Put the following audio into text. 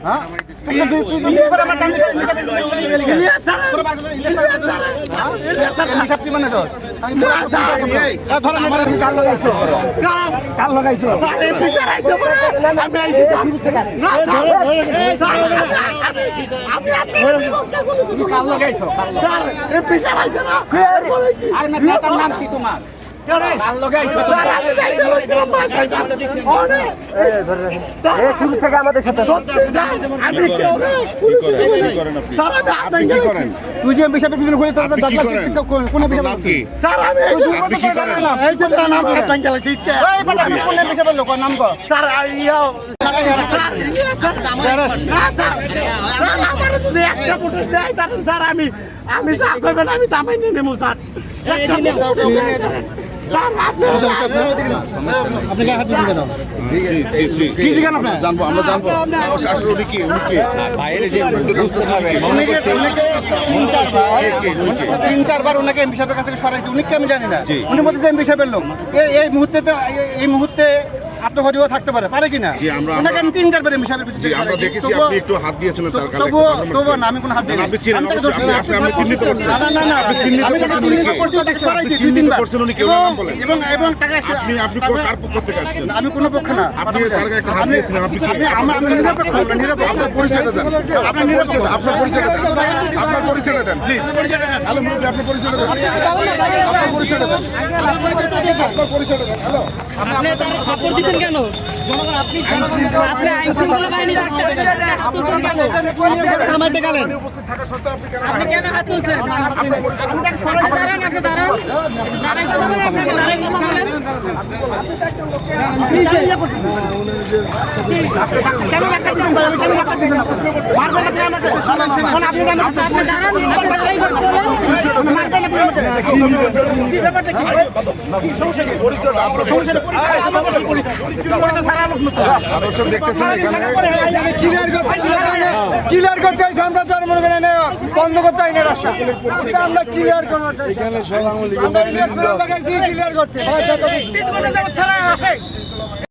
হ্যাঁ শুরু থেকে আমাদের সাথে তুই যে বিষয়টা পিছনে ঘুরে কোন নাম আমি যা করবেন আমি দামাই নিয়ে নেবো স্যার। জানবো আমরা জানবো শাশুড়ি কি তিন চারবার ওনাকে এমপি সাহেবের কাছ থেকে সরাইছে, উনি কি আমি জানি না। উনি বলতেছে এমপি সাহেবের লোক। এই মুহূর্তে আত্মঘাতীও থাকতে পারে কিনা? ওনাকে আমি তিন চারবার এমপি সাহেবের পিছনে আমরা দেখেছি আপনি একটু হাত দিয়েছিলেন তার কাছে। তবুও না, আমি কোনো হাত দিইনি। আপনি চিহ্নিত করছেন। না আমি তাকে চিহ্নিত করছি, তাকে সরাইছি দুই তিনবার। এবং তাকে আপনি কার পক্ষ থেকে আসছেন? আমি কোনো পক্ষ না। আপনি তার গায়ে একটা হাত দিয়েছিলেন। আপনি কি আমার নিরপেক্ষ, আপনার পরিচয়টা দেন। আপনার পরিচয়টা দেন। আপনার পরিচয়টা দেন প্লিজ। হ্যালো মুরব্বি, আপনার পরিচয়টা দেন। আপনার পরিচয়টা দেন। আপনার পরিচয়টা দেন। হ্যালো, আপনি তার খবর দিচ্ছেন কেন? আপনি আইন শৃঙ্খলা বাহিনীর একটা নামাইতে গেলেন, উপস্থিত থাকা সত্ত্বেও আপনি কেন আপনি কেন হাত তুলছেন? দাঁড়ান, আপনি দাঁড়ান, দাঁড়ায় কথা বলেন, আপনাকে দাঁড়ায় কথা বলেন। কেন ধাক্কা দিবেন ভাই? আমি কেন ধাক্কা দিবেন? মারবেন না আমাকে? আপনি কেন আপনি দাঁড়ান, আপনি দাঁড়ায় কথা বলেন। মারবেন না আমাকে? কি ব্যাপারটা কি? পরিচয়টা আপনার আদর্শ দেখতেছেন এখানে ক্লিয়ার করতে চাইছি আমরা, জনগণ বন্ধ করতে চাই না রাস্তা। আমরা ক্লিয়ার করবো, ক্লিয়ার করতে